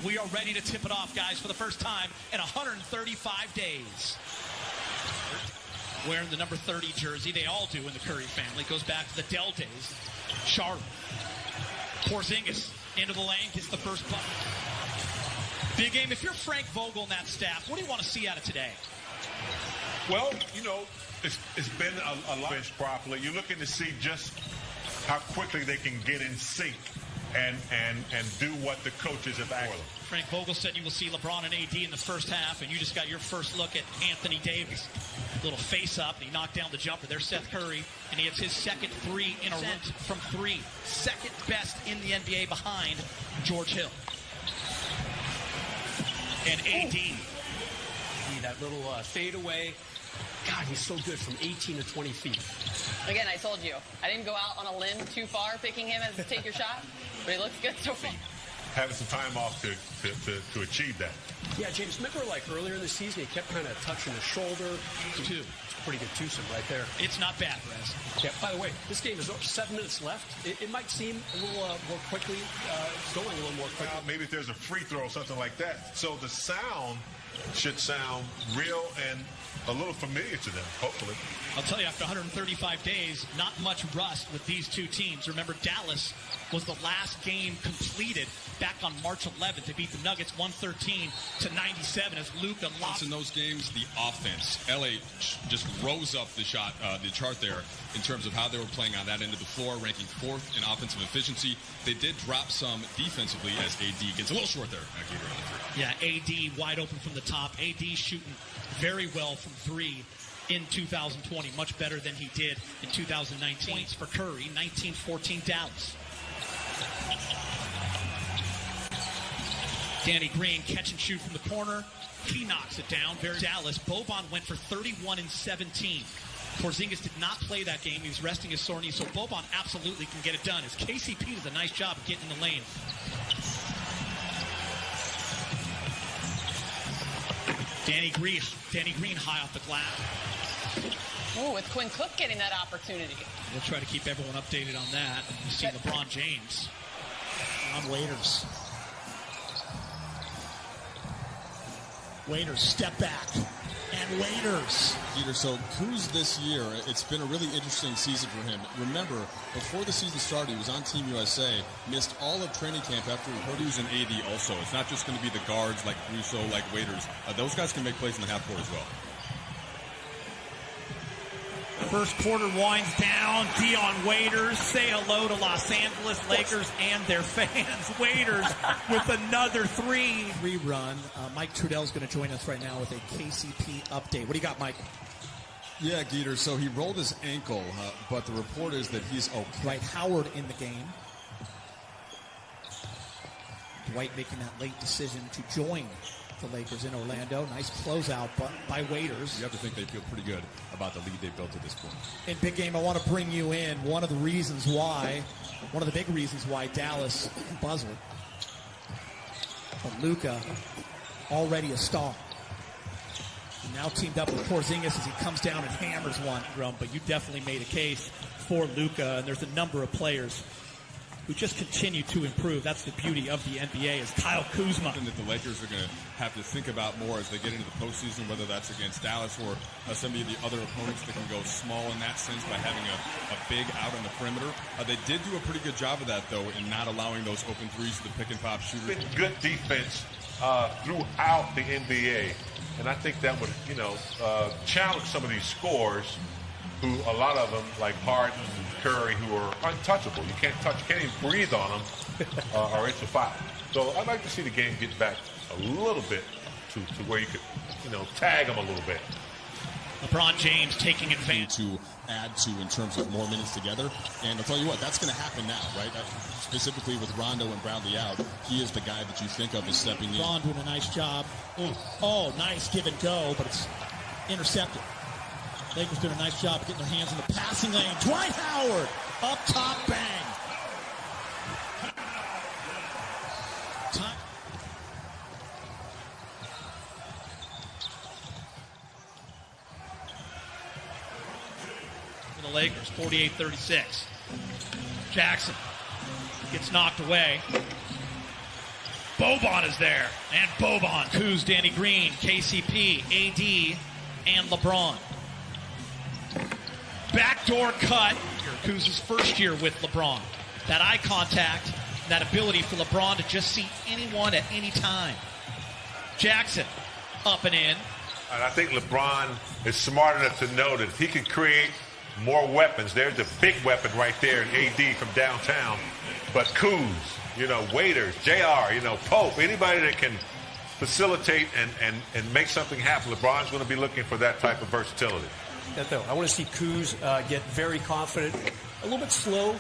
We are ready to tip it off, guys, for the first time in 135 days. Wearing the number 30 jersey. They all do in the Curry family. Goes back to the Dell days. Charlotte. Porzingis into the lane, gets the first bucket. Big game. If you're Frank Vogel and that staff, what do you want to see out of today? Well, you know, it's been a lot properly. You're looking to see just how quickly they can get in sync and do what the coaches have asked them. Frank Vogel said you will see LeBron and AD in the first half, and you just got your first look at Anthony Davis. Little face-up, and he knocked down the jumper. There's Seth Curry, and he hits his second three in a row from three. Second best in the NBA behind George Hill. And AD. That little fadeaway. God, he's so good from 18 to 20 feet. Again, I told you, I didn't go out on a limb too far picking him as take your shot, but he looks good so far. Having some time off to achieve that. Yeah, James, remember like earlier in the season, he kept kind of touching his shoulder. Two. Pretty good twosome right there. It's not bad, Rez. Yeah, by the way, this game is 7 minutes left. It might seem a little more quickly, going a little more quickly. Maybe if there's a free throw or something like that. So the sound should sound real and a little familiar to them, hopefully. I'll tell you, after 135 days, not much rust with these two teams. Remember, Dallas was the last game completed back on March 11th to beat the Nuggets 113 to 97 as Luka lost. In those games, the offense, LA just rose up the chart there in terms of how they were playing on that end of the floor, ranking 4th in offensive efficiency. They did drop some defensively as AD gets a little short there. Yeah, AD wide open from the top. AD shooting very well from three in 2020, much better than he did in 2019. Points for Curry, 19-14 Dallas. Danny Green catch and shoot from the corner. He knocks it down. Very Dallas. Boban went for 31 and 17. Porzingis did not play that game. He was resting his sore knee, so Boban absolutely can get it done. As KCP does a nice job of getting in the lane. Danny Green high off the glass. Oh, with Quinn Cook getting that opportunity. We'll try to keep everyone updated on that. You see LeBron James on Waiters. Waiters, step back. And Waiters. Peter, so Kuz this year, it's been a really interesting season for him. Remember, before the season started, he was on Team USA, missed all of training camp after he heard he was an AD also. It's not just going to be the guards like Russo, like Waiters. Those guys can make plays in the half court as well. First quarter winds down. Dion Waiters, say hello to Los Angeles Lakers and their fans. Waiters with another three. Rerun. Mike Trudell's going to join us right now with a KCP update. What do you got, Mike? Yeah, Geeter, so he rolled his ankle, but the report is that he's okay. Dwight Howard in the game. Dwight making that late decision to join the Lakers in Orlando. Nice closeout by Waiters. You have to think they feel pretty good about the lead they built at this point. In big game, I want to bring you in. One of the big reasons why Dallas buzzed. But Luka, already a star. Now teamed up with Porzingis as he comes down and hammers one. But you definitely made a case for Luka, and there's a number of players who just continue to improve. That's the beauty of the NBA is Kyle Kuzma. Something that the Lakers are going to have to think about more as they get into the postseason, whether that's against Dallas or some of the other opponents that can go small in that sense by having a big out on the perimeter. They did do a pretty good job of that, though, in not allowing those open threes to the pick-and-pop shooters. Good defense throughout the NBA, and I think that would, challenge some of these scores who, a lot of them, like Harden and Curry, who are untouchable. You can't even breathe on them, or it's a foul. So I'd like to see the game get back a little bit to where you could, tag them a little bit. LeBron James taking advantage. To add to in terms of more minutes together. And I'll tell you what, that's going to happen now, right? Specifically with Rondo and Bradley out, he is the guy that you think of as stepping in. Ron doing a nice job. Oh, nice give and go, but it's intercepted. Lakers doing a nice job of getting their hands in the passing lane. Dwight Howard, up top, bang. Time. For the Lakers, 48-36. Jackson gets knocked away. Boban is there. And Boban. Kuz, Danny Green, KCP, AD, and LeBron. Backdoor cut. Kuz's first year with LeBron. That eye contact, that ability for LeBron to just see anyone at any time. Jackson, up and in. And I think LeBron is smart enough to know that if he can create more weapons, there's a big weapon right there in AD from downtown. But Kuz, Waiters, JR, Pope, anybody that can facilitate and make something happen, LeBron's going to be looking for that type of versatility. I want to see Kuz get very confident. A little bit slow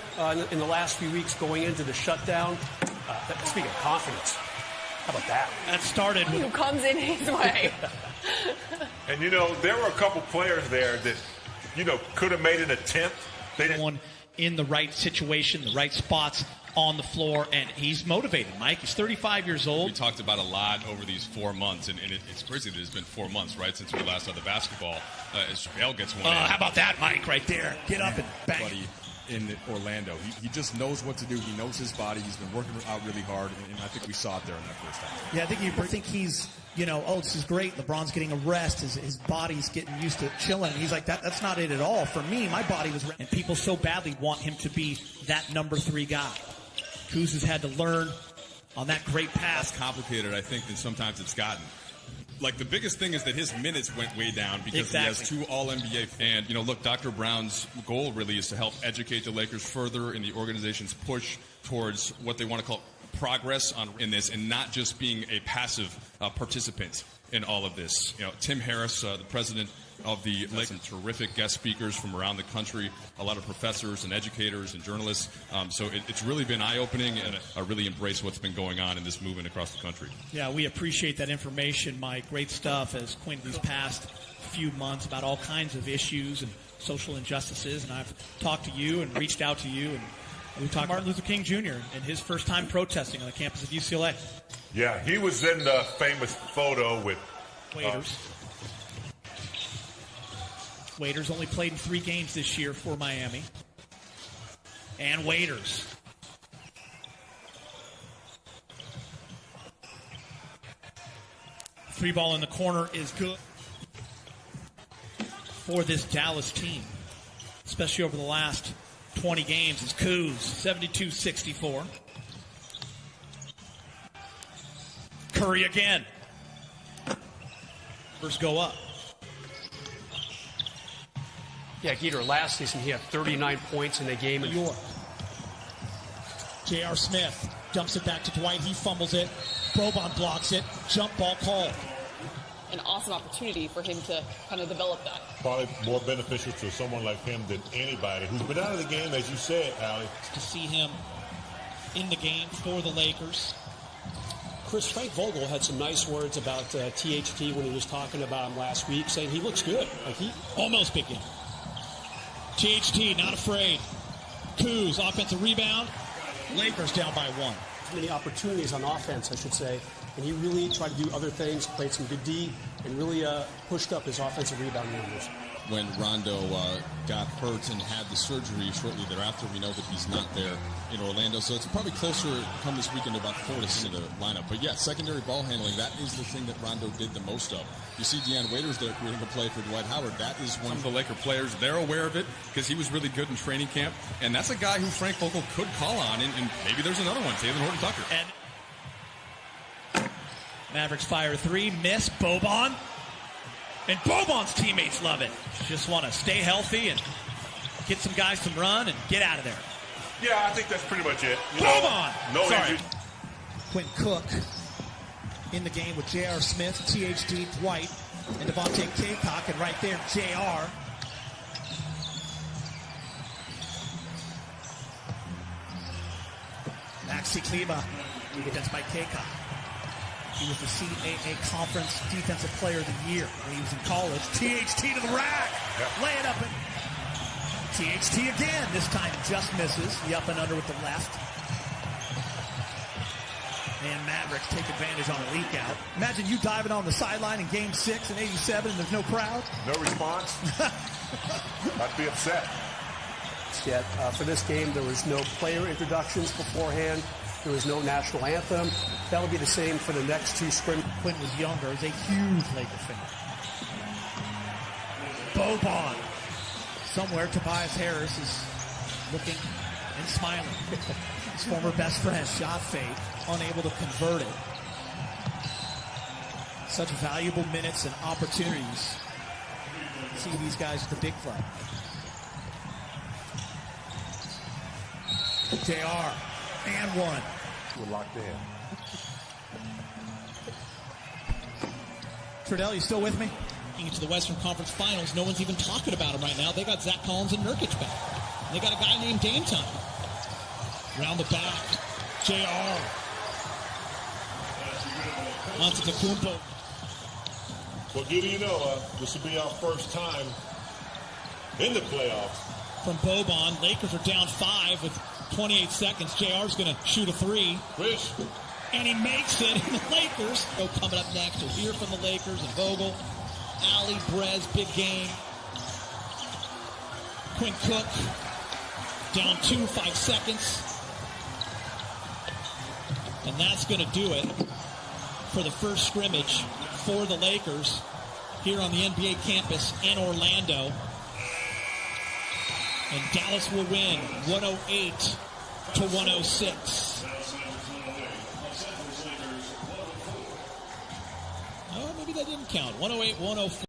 in the last few weeks going into the shutdown. Speaking of confidence, how about that? That started with Who comes in his way. And, there were a couple players there that, could have made an attempt. They didn't. One in the right situation, the right spots on the floor, and he's motivated, Mike. He's 35 years old. We talked about a lot over these 4 months, and it's crazy that it's been 4 months, right, since we last saw the basketball. As JaVale gets one in. How about that, Mike, right there? Get up and bang. Buddy in Orlando. He just knows what to do. He knows his body. He's been working out really hard, and I think we saw it there in that first half. Yeah, I think you think he's, this is great. LeBron's getting a rest. His body's getting used to chilling. He's like, that's not it at all. For me, my body was – and people so badly want him to be that number 3 guy. Kuz has had to learn on that great pass. Complicated, I think, than sometimes it's gotten. Like, the biggest thing is that his minutes went way down because he has 2 All-NBA. And, look, Dr. Brown's goal really is to help educate the Lakers further in the organization's push towards what they want to call progress in this, and not just being a passive participant in all of this. Tim Harris, the president of the Lakers, some terrific guest speakers from around the country, a lot of professors and educators and journalists. So it's really been eye-opening, and I really embrace what's been going on in this movement across the country. Yeah, we appreciate that information, Mike. Great stuff as Quinn these past few months about all kinds of issues and social injustices. And I've talked to you and reached out to you, and we talked to Martin Luther King Jr. and his first time protesting on the campus of UCLA. Yeah, he was in the famous photo with Waiters. Waiters only played in 3 games this year for Miami. And Waiters. Free ball in the corner is good for this Dallas team, especially over the last 20 games. Is Kuz, 72-64. Curry again. First go up. Yeah, Geeter, last season he had 39 points in a game. New York. J.R. Smith dumps it back to Dwight. He fumbles it. Boban blocks it. Jump ball called. An awesome opportunity for him to kind of develop that. Probably more beneficial to someone like him than anybody who's been out of the game, as you said, Allie. To see him in the game for the Lakers. Chris, Frank Vogel had some nice words about THT when he was talking about him last week, saying he looks good. Like he almost big game. THT not afraid. Kuz, offensive rebound. Lakers down by 1. Many opportunities on offense, I should say, and he really tried to do other things, played some good D, and really pushed up his offensive rebound numbers. When Rondo got hurt and had the surgery shortly thereafter, we know that he's not there in Orlando. So it's probably closer come this weekend to about 4 in the lineup. But yeah, secondary ball handling, that is the thing that Rondo did the most of. You see Deion Waiters there creating a play for Dwight Howard. That is one of the Laker players. They're aware of it because he was really good in training camp. And that's a guy who Frank Vogel could call on. And maybe there's another one, Taylor Horton-Tucker. And Mavericks fire 3, miss. Boban. And Boban's teammates love it. Just want to stay healthy and get some guys some run and get out of there. Yeah, I think that's pretty much it. Boban! No Sorry. injury. Quentin Cook in the game with J.R. Smith, THD, Dwight, and Devontae Kaycock. And right there, J.R. Maxi Kleba, defense by Kaycock. He was the CAA Conference Defensive Player of the Year when he was in college. THT to the rack. Yep. Lay it up. And THT again. This time just misses. The up and under with the left. And Mavericks take advantage on a leak out. Imagine you diving on the sideline in Game 6 in '87 and there's no crowd. No response. I'd be upset. Yet for this game, there was no player introductions beforehand. There was no national anthem. That'll be the same for the next two scrimmages. Quinn was younger. He's a huge Laker fan. Boban. Somewhere Tobias Harris is looking and smiling. His former best friend, shot fake, unable to convert it. Such valuable minutes and opportunities. See these guys at the big club. JR, and one. We're locked in. Trudell, you still with me? Into the Western Conference Finals, no one's even talking about him right now. They got Zach Collins and Nurkic back. They got a guy named Dame Time. Round the back, JR. Antetokounmpo. Well, do you know, this will be our first time in the playoffs. From Boban, Lakers are down 5 with 28 seconds. JR's going to shoot a 3. Rich. And he makes it, and the Lakers go coming up next. We'll hear from the Lakers and Vogel. Ali, Brez, big game. Quinn Cook, down 2, 5 seconds. And that's going to do it for the first scrimmage for the Lakers here on the NBA campus in Orlando. And Dallas will win 108-106. Oh, maybe that didn't count. 108-104.